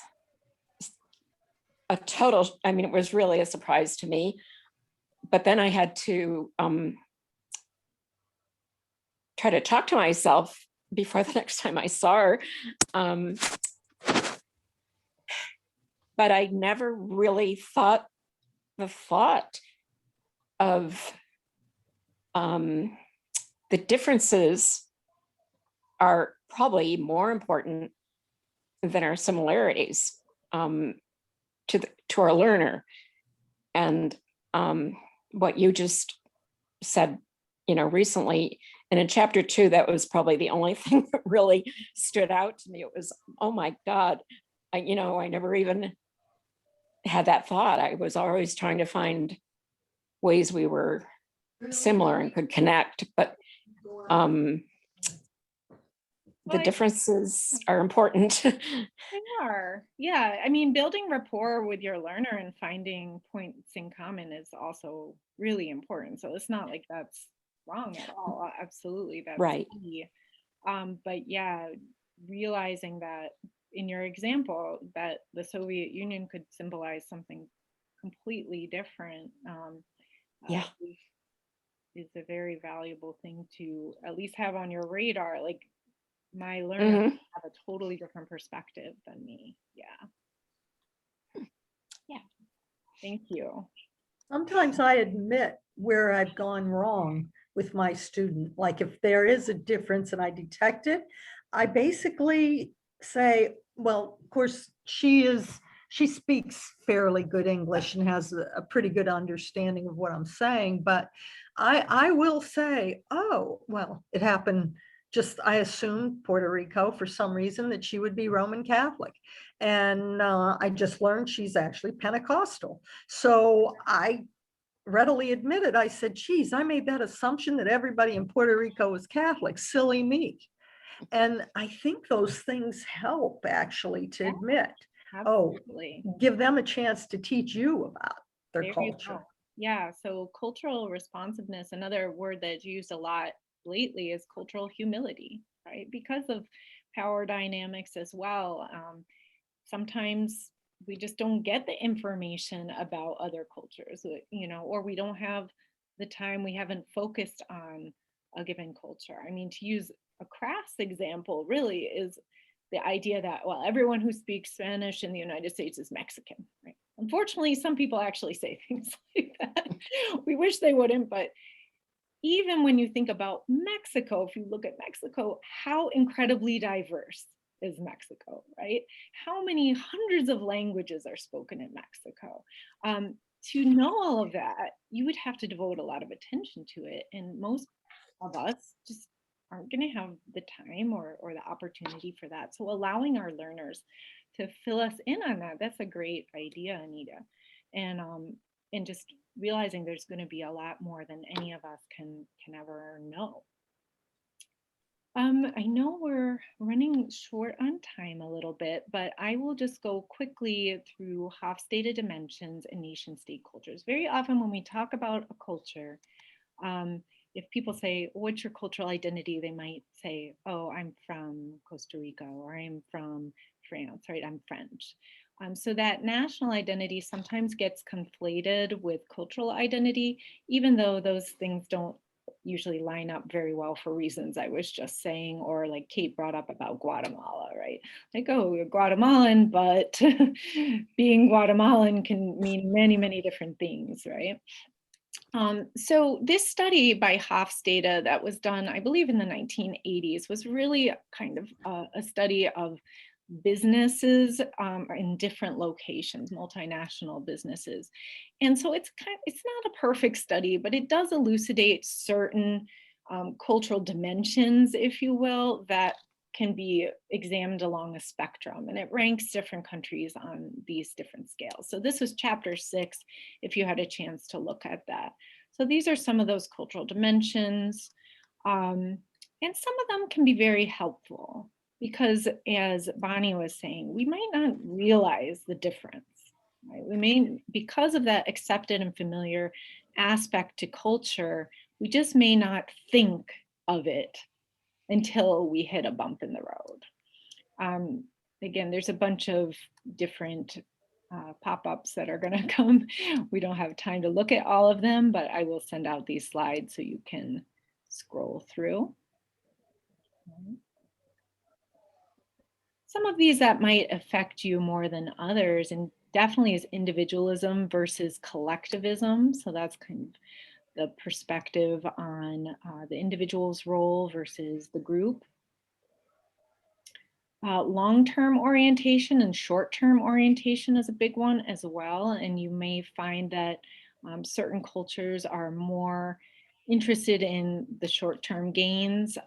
a total, I mean, it was really a surprise to me. But then I had to try to talk to myself before the next time I saw her. But I never really thought the thought of the differences are probably more important than our similarities to our learner. And what you just said, recently, and in chapter 2, that was probably the only thing that really stood out to me. It was, oh my God, I never even had that thought. I was always trying to find ways we were similar and could connect, but the differences are important. They are. Yeah. I mean, building rapport with your learner and finding points in common is also really important. So it's not like that's wrong at all. Absolutely. That's right. key. But yeah, realizing that in your example, that the Soviet Union could symbolize something completely different is a very valuable thing to at least have on your radar. Like, my learner have a totally different perspective than me. Yeah. Thank you. Sometimes I admit where I've gone wrong with my student. Like if there is a difference and I detect it, I basically say, well, of course, she speaks fairly good English and has a pretty good understanding of what I'm saying, but I will say, oh, well, it happened. I assumed Puerto Rico for some reason that she would be Roman Catholic. And I just learned she's actually Pentecostal. So I readily admitted, I said, geez, I made that assumption that everybody in Puerto Rico was Catholic. Silly me. And I think those things help actually to admit, Absolutely. give them a chance to teach you about their There you culture. go. Yeah. So cultural responsiveness, another word that's used a lot lately, is cultural humility, right? Because of power dynamics as well. Sometimes we just don't get the information about other cultures, or we don't have the time, we haven't focused on a given culture. I mean, to use a crass example, really is the idea that, well, everyone who speaks Spanish in the United States is Mexican, right? Unfortunately, some people actually say things like that. We wish they wouldn't, but even when you think about Mexico, if you look at Mexico, how incredibly diverse is Mexico, right? How many hundreds of languages are spoken in Mexico? To know all of that, you would have to devote a lot of attention to it. And most of us just aren't going to have the time or the opportunity for that. So allowing our learners to fill us in on that, that's a great idea, Anita. And just realizing there's going to be a lot more than any of us can ever know. I know we're running short on time a little bit, but I will just go quickly through Hofstede dimensions and nation state cultures. Very often when we talk about a culture, if people say, what's your cultural identity? They might say, oh, I'm from Costa Rica, or I'm from France, right? I'm French. So that national identity sometimes gets conflated with cultural identity, even though those things don't usually line up very well for reasons I was just saying, or like Kate brought up about Guatemala, right? Like, oh, you're Guatemalan, but being Guatemalan can mean many, many different things, right? So this study by Hofstede that was done, I believe in the 1980s, was really kind of a study of businesses in different locations, multinational businesses. And so it's not a perfect study, but it does elucidate certain cultural dimensions, if you will, that can be examined along a spectrum, and it ranks different countries on these different scales. So this was chapter 6, if you had a chance to look at that. So these are some of those cultural dimensions, and some of them can be very helpful because, as Bonnie was saying, we might not realize the difference, right? We may, because of that accepted and familiar aspect to culture, we just may not think of it until we hit a bump in the road. Again, there's a bunch of different pop-ups that are going to come. We don't have time to look at all of them, but I will send out these slides so you can scroll through. Some of these that might affect you more than others, and definitely is individualism versus collectivism. So that's kind of the perspective on the individual's role versus the group. Long-term orientation and short-term orientation is a big one as well. And you may find that certain cultures are more interested in the short-term gains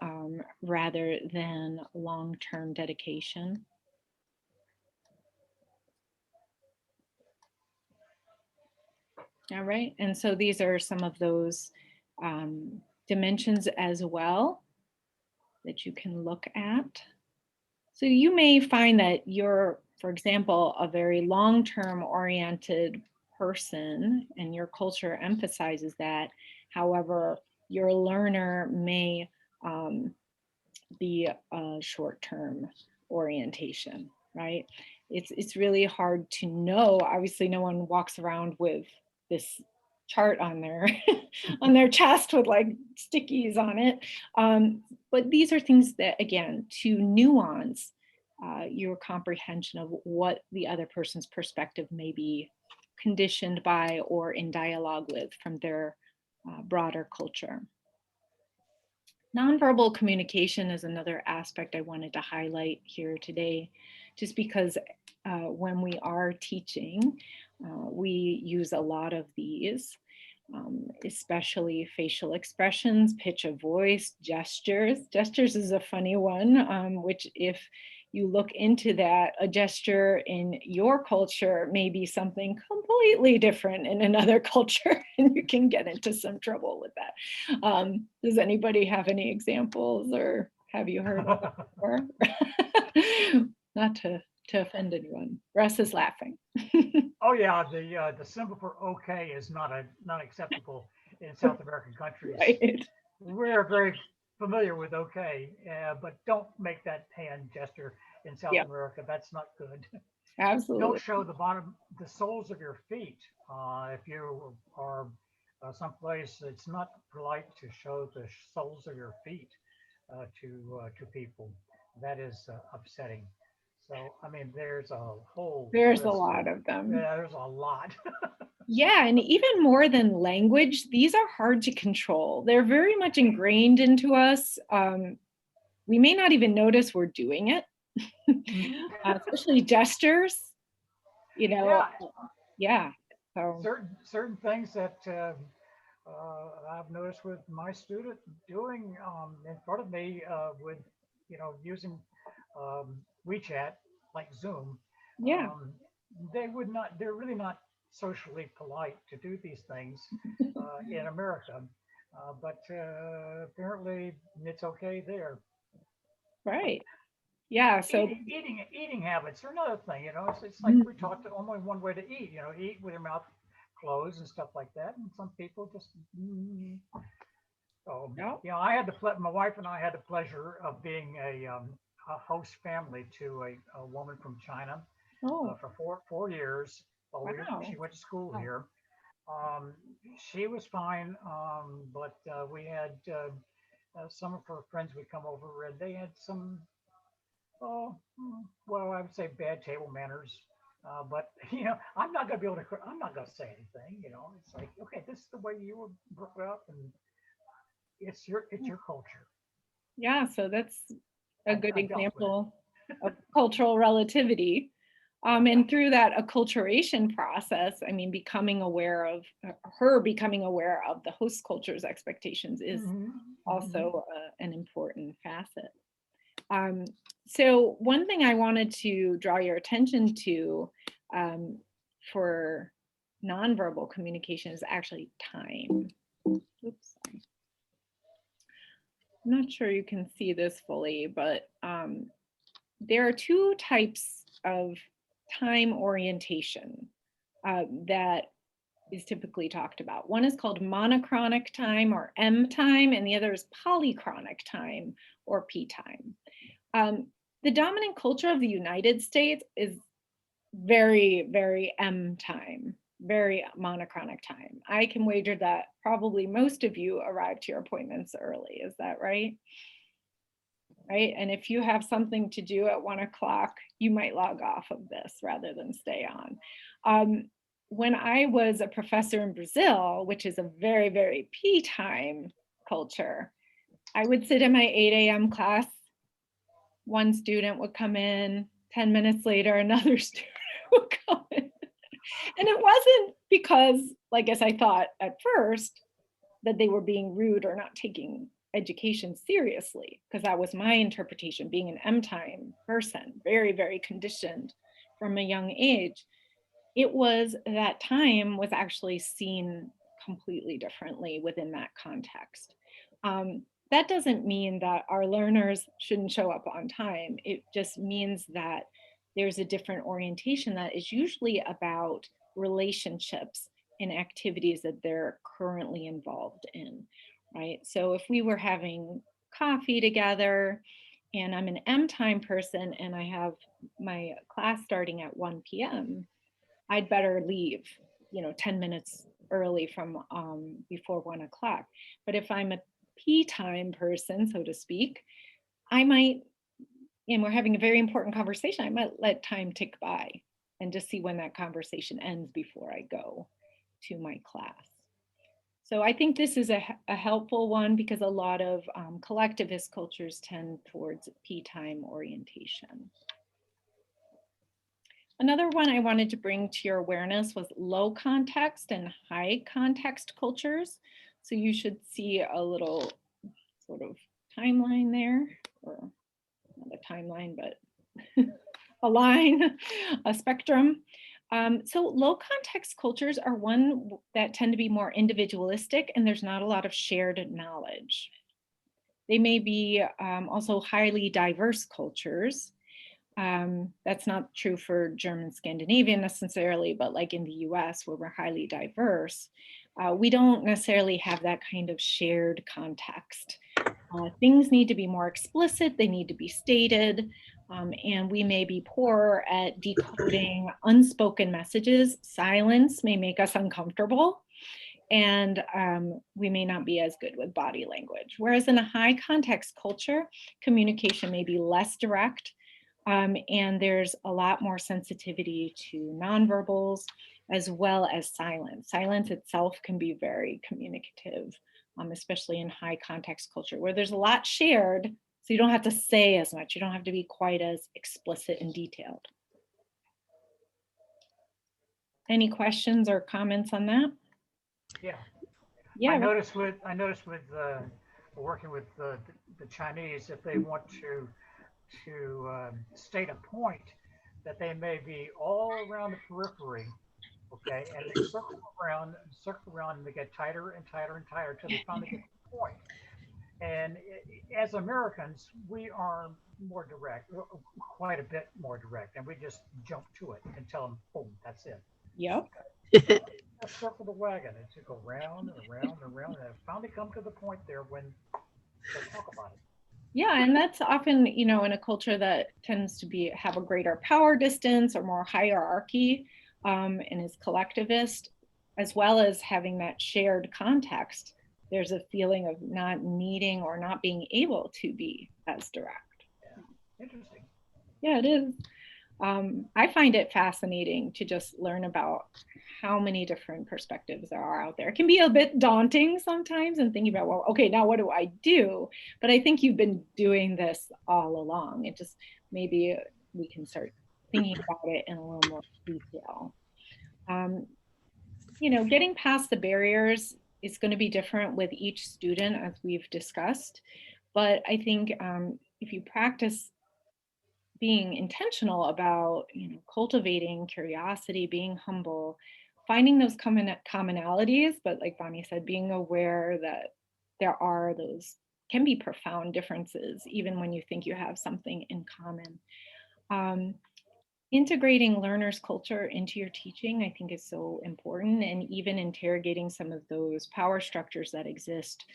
rather than long-term dedication. All right, and so these are some of those dimensions as well that you can look at. So you may find that you're, for example, a very long-term oriented person and your culture emphasizes that. However, your learner may be a short-term orientation, right? It's really hard to know. Obviously, no one walks around with this chart on their on their chest with like stickies on it. But these are things that, again, to nuance your comprehension of what the other person's perspective may be conditioned by or in dialogue with from their broader culture. Nonverbal communication is another aspect I wanted to highlight here today, just because when we are teaching, we use a lot of these, especially facial expressions, pitch of voice, gestures. Gestures is a funny one, which if you look into that, a gesture in your culture may be something completely different in another culture, and you can get into some trouble with that. Does anybody have any examples, or have you heard of it before? Not to offend anyone. Russ is laughing. Oh yeah, the symbol for okay is not acceptable in South American countries. Right. We're very familiar with okay, but don't make that hand gesture in South Yep. America. That's not good. Absolutely. Don't show the soles of your feet. If you are someplace, it's not polite to show the soles of your feet to people. That is upsetting. So, I mean, there's a whole There's a list lot of them. Yeah, there's a lot. Yeah, and even more than language, these are hard to control. They're very much ingrained into us. We may not even notice we're doing it, especially gestures, you know. Yeah, yeah. So certain things that I've noticed with my student doing in front of me with, using WeChat like Zoom. yeah, They're really not socially polite to do these things in America, but apparently it's okay there. right. Yeah, so Eating habits are another thing, it's like we're taught to only one way to eat, eat with your mouth closed and stuff like that. And some people just, so, Yep. my wife and I had the pleasure of being a host family to a woman from China for 4 years. While Wow. she went to school here. She was fine, but we had some of her friends would come over and they had some, I would say bad table manners. But I'm not going to be able to. I'm not going to say anything. It's like, okay, this is the way you were brought up, and it's your culture. Yeah, so that's a good I dealt with it. example of cultural relativity. And through that acculturation process, I mean, becoming aware of the host culture's expectations is also an important facet. So one thing I wanted to draw your attention to for nonverbal communication is actually time. Oops, sorry. I'm not sure you can see this fully, but there are two types of time orientation that is typically talked about. One is called monochronic time, or M time, and the other is polychronic time, or P time. The dominant culture of the United States is very, very M time, very monochronic time. I can wager that probably most of you arrive to your appointments early. Is that right? Right? And if you have something to do at 1 o'clock, you might log off of this rather than stay on. When I was a professor in Brazil, which is a very, very P time culture, I would sit in my 8 a.m. class. One student would come in, 10 minutes later, another student would come in. And it wasn't because, like, as I thought at first, that they were being rude or not taking education seriously, because that was my interpretation, being an M time person, very, very conditioned from a young age. It was that time was actually seen completely differently within that context. That doesn't mean that our learners shouldn't show up on time. It just means that there's a different orientation that is usually about relationships and activities that they're currently involved in, right? So if we were having coffee together and I'm an M time person and I have my class starting at 1 p.m., I'd better leave, 10 minutes early from before 1 o'clock. But if I'm a P time person, so to speak, I might, and we're having a very important conversation, I might let time tick by and just see when that conversation ends before I go to my class. So I think this is a helpful one because a lot of collectivist cultures tend towards P time orientation. Another one I wanted to bring to your awareness was low context and high context cultures. So you should see a little sort of timeline there, or not a timeline, but a line, a spectrum. So low context cultures are one that tend to be more individualistic and there's not a lot of shared knowledge. They may be also highly diverse cultures. That's not true for German Scandinavian necessarily, but like in the US where we're highly diverse, we don't necessarily have that kind of shared context. Things need to be more explicit, they need to be stated, and we may be poor at decoding unspoken messages. Silence may make us uncomfortable, and we may not be as good with body language. Whereas in a high context culture, communication may be less direct, and there's a lot more sensitivity to nonverbals as well as silence. Silence itself can be very communicative, especially in high context culture where there's a lot shared, so you don't have to say as much. You don't have to be quite as explicit and detailed. Any questions or comments on that? Yeah. Yeah. I noticed with working with the Chinese, if they want to state a point, that they may be all around the periphery, okay, and they circle around, and they get tighter and tighter and tighter until they finally get to the point. And as Americans, we are more direct, quite a bit more direct, and we just jump to it and tell them, boom, that's it. Yep. Okay. Circle the wagon and to go round and around and around, and finally come to the point there when they talk about it. Yeah, and that's often, in a culture that tends to have a greater power distance or more hierarchy, and is collectivist, as well as having that shared context. There's a feeling of not needing or not being able to be as direct. Yeah. Interesting. Yeah, it is. I find it fascinating to just learn about how many different perspectives there are out there. It can be a bit daunting sometimes and thinking about, well, okay, now what do I do? But I think you've been doing this all along. It just, maybe we can start thinking about it in a little more detail. Um, getting past the barriers is going to be different with each student, as we've discussed. But I think if you practice being intentional about, cultivating curiosity, being humble, finding those commonalities, but like Bonnie said, being aware that there are those can be profound differences, even when you think you have something in common. Integrating learners' culture into your teaching, I think, is so important, and even interrogating some of those power structures that exist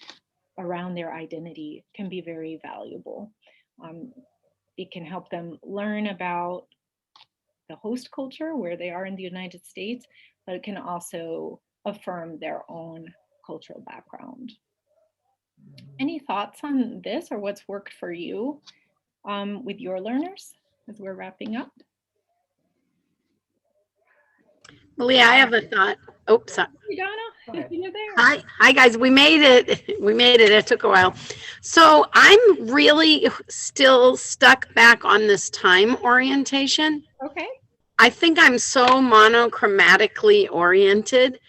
around their identity can be very valuable. It can help them learn about the host culture where they are in the United States, but it can also affirm their own cultural background. Any thoughts on this or what's worked for you with your learners as we're wrapping up? Malia, I have a thought. Oops. Sorry. Hey, Donna, you're there. Hi guys. We made it. We made it. It took a while. So I'm really still stuck back on this time orientation. Okay. I think I'm so monochromatically oriented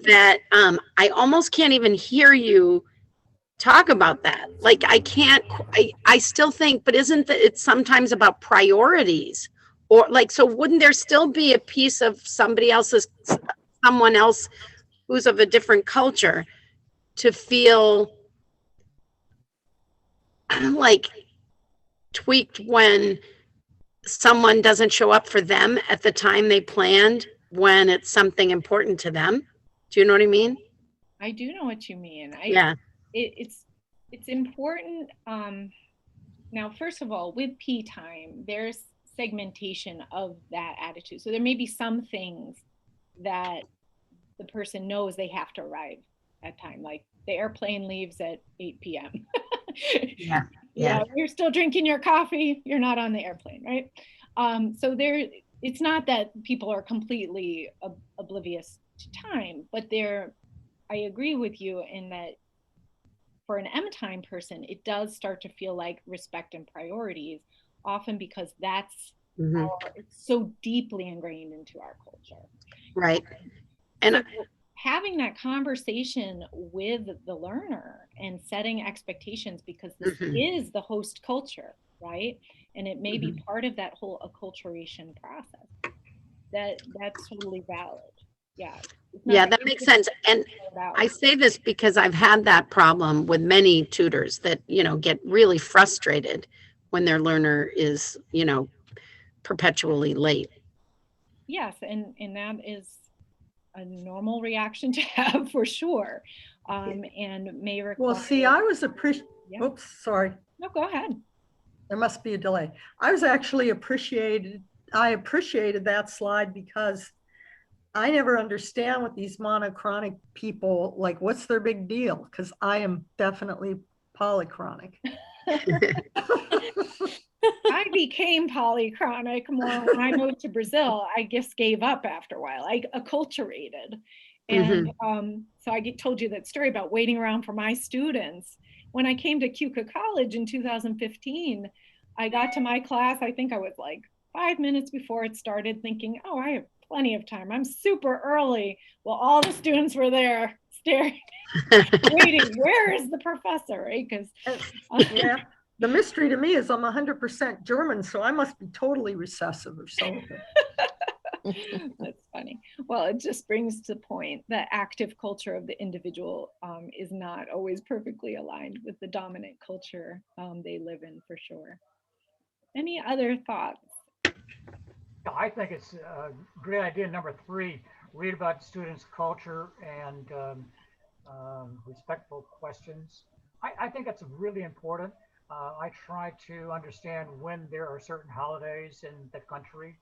that I almost can't even hear you talk about that. Like I can't, I still think, but isn't it sometimes about priorities? Or like, so wouldn't there still be a piece of someone else who's of a different culture to feel like tweaked when someone doesn't show up for them at the time they planned when it's something important to them? Do you know what I mean? I do know what you mean. Yeah. It's important. Now, first of all, with P time, there's segmentation of that attitude. So there may be some things that the person knows they have to arrive at time, like the airplane leaves at 8 p.m. Yeah, you're still drinking your coffee, you're not on the airplane, right? So it's not that people are completely oblivious to time, but I agree with you in that for an M time person, it does start to feel like respect and priorities, often because that's it's so deeply ingrained into our culture. Right. And so having that conversation with the learner and setting expectations, because this is the host culture, right? And it may be part of that whole acculturation process. That's totally valid. Yeah. Yeah, that makes sense. And I say this because I've had that problem with many tutors that, get really frustrated when their learner is, perpetually late. Yes, and that is a normal reaction to have for sure. And may require. Well, see, I was Oops, sorry. No, go ahead. There must be a delay. I appreciated that slide because I never understand what these monochronic people, like, what's their big deal? Because I am definitely polychronic. I became polychronic more when I moved to Brazil. I just gave up after a while. I acculturated. And so I told you that story about waiting around for my students. When I came to Cuca College in 2015, I got to my class, I think I was like 5 minutes before it started, thinking, oh, I have plenty of time. I'm super early. Well, all the students were there staring, waiting. Where is the professor? Right? Because yeah, the mystery to me is I'm 100% German, so I must be totally recessive or something. That's funny. Well, it just brings to point that active culture of the individual is not always perfectly aligned with the dominant culture they live in, for sure. Any other thoughts? I think it's a great idea. Number 3, read about students' culture and respectful questions. I think that's really important. I try to understand when there are certain holidays in the country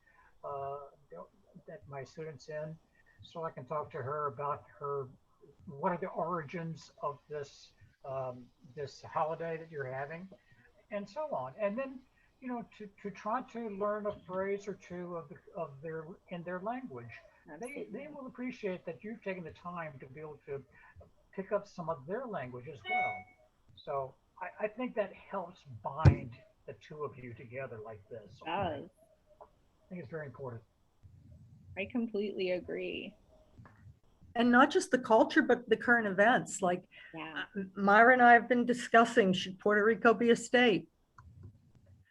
that my student's in, so I can talk to her about what are the origins of this this holiday that you're having, and so on. And then to try to learn a phrase or two of their language. They will appreciate that you've taken the time to be able to pick up some of their language as well. So I think that helps bind the two of you together like this. Okay? I think it's very important. I completely agree. And not just the culture, but the current events. Like Yeah. Myra and I have been discussing, should Puerto Rico be a state?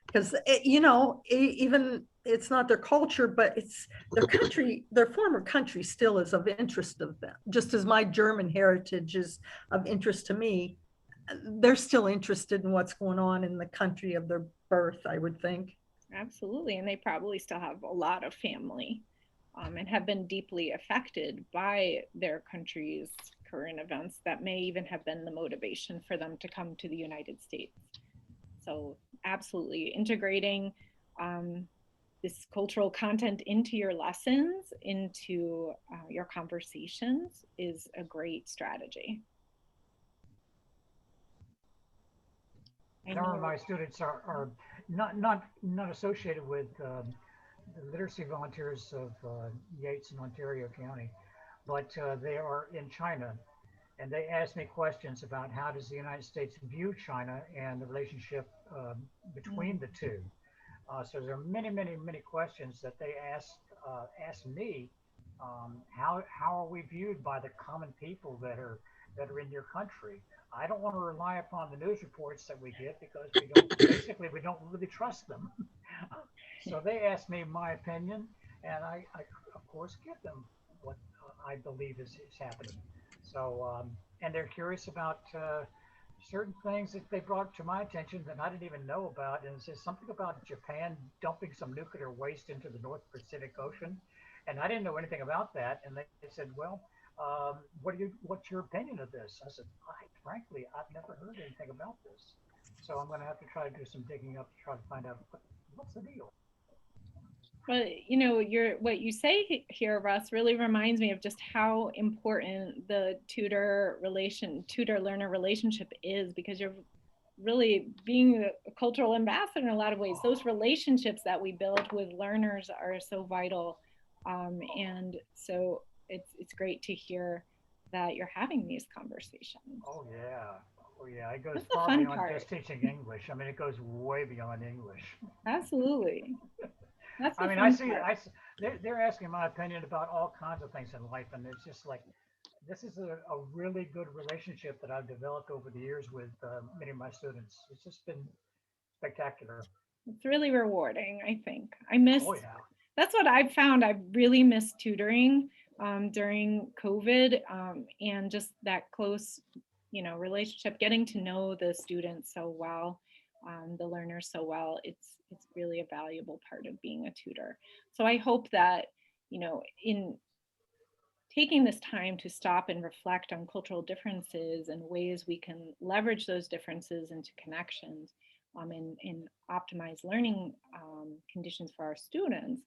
Because, even it's not their culture, but it's their country, their former country still is of interest of them. Just as my German heritage is of interest to me, they're still interested in what's going on in the country of their birth, I would think. Absolutely. And they probably still have a lot of family and have been deeply affected by their country's current events that may even have been the motivation for them to come to the United States. So absolutely integrating this cultural content into your lessons, into your conversations is a great strategy. Some of my students are not associated with the literacy volunteers of Yates and Ontario County, but they are in China, and they ask me questions about how does the United States view China and the relationship between the two. So there are many questions that they ask me. How are we viewed by the common people that are in your country? I don't want to rely upon the news reports that we get because we don't really trust them. So they ask me my opinion, and I of course give them what I believe is happening. So and they're curious about certain things that they brought to my attention that I didn't even know about. And it says something about Japan dumping some nuclear waste into the North Pacific Ocean, and I didn't know anything about that. And they said, well, what's your opinion of this? I said, frankly, I've never heard anything about this. So I'm going to have to try to do some digging up to try to find out what's the deal. But what you say here, Russ, really reminds me of just how important the tutor-learner relationship is, because you're really being a cultural ambassador in a lot of ways. Those relationships that we build with learners are so vital, and so it's great to hear that you're having these conversations. Oh yeah, it goes far beyond just teaching English. I mean, it goes way beyond English. Absolutely. That's I mean, I see they're asking my opinion about all kinds of things in life, and it's just like, this is a really good relationship that I've developed over the years with many of my students. It's just been spectacular. It's really rewarding, I think. Oh yeah. That's what I've found. I've really missed tutoring during COVID, and just that close, relationship, getting to know the students so well, the learners so well. It's really a valuable part of being a tutor. So I hope that, in taking this time to stop and reflect on cultural differerences and ways we can leverage those differences into connections, and optimize learning conditions for our students,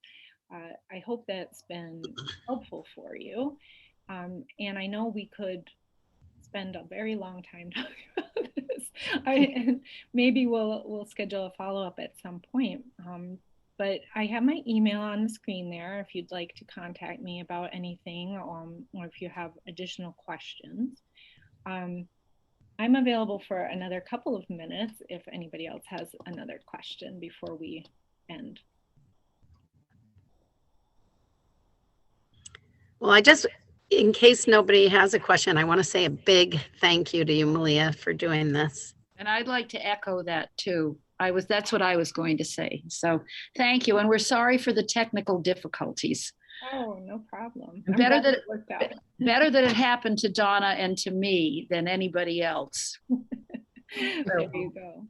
I hope that's been helpful for you. And I know we could spend a very long time talking about this. And maybe we'll schedule a follow-up at some point. But I have my email on the screen there if you'd like to contact me about anything, or if you have additional questions. I'm available for another couple of minutes if anybody else has another question before we end. Well, in case nobody has a question, I want to say a big thank you to you, Malia, for doing this. And I'd like to echo that too. That's what I was going to say. So thank you. And we're sorry for the technical difficulties. Oh, no problem. Better that it happened to Donna and to me than anybody else. There you go.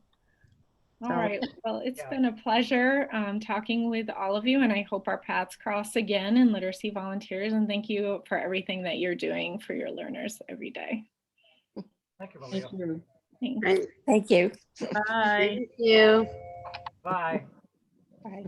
All right. Well, it's been a pleasure talking with all of you, and I hope our paths cross again in Literacy Volunteers. And thank you for everything that you're doing for your learners every day. Thank you, Malia. Thank you. Thanks. Right. Thank you. Bye. Thank you. Bye. Bye.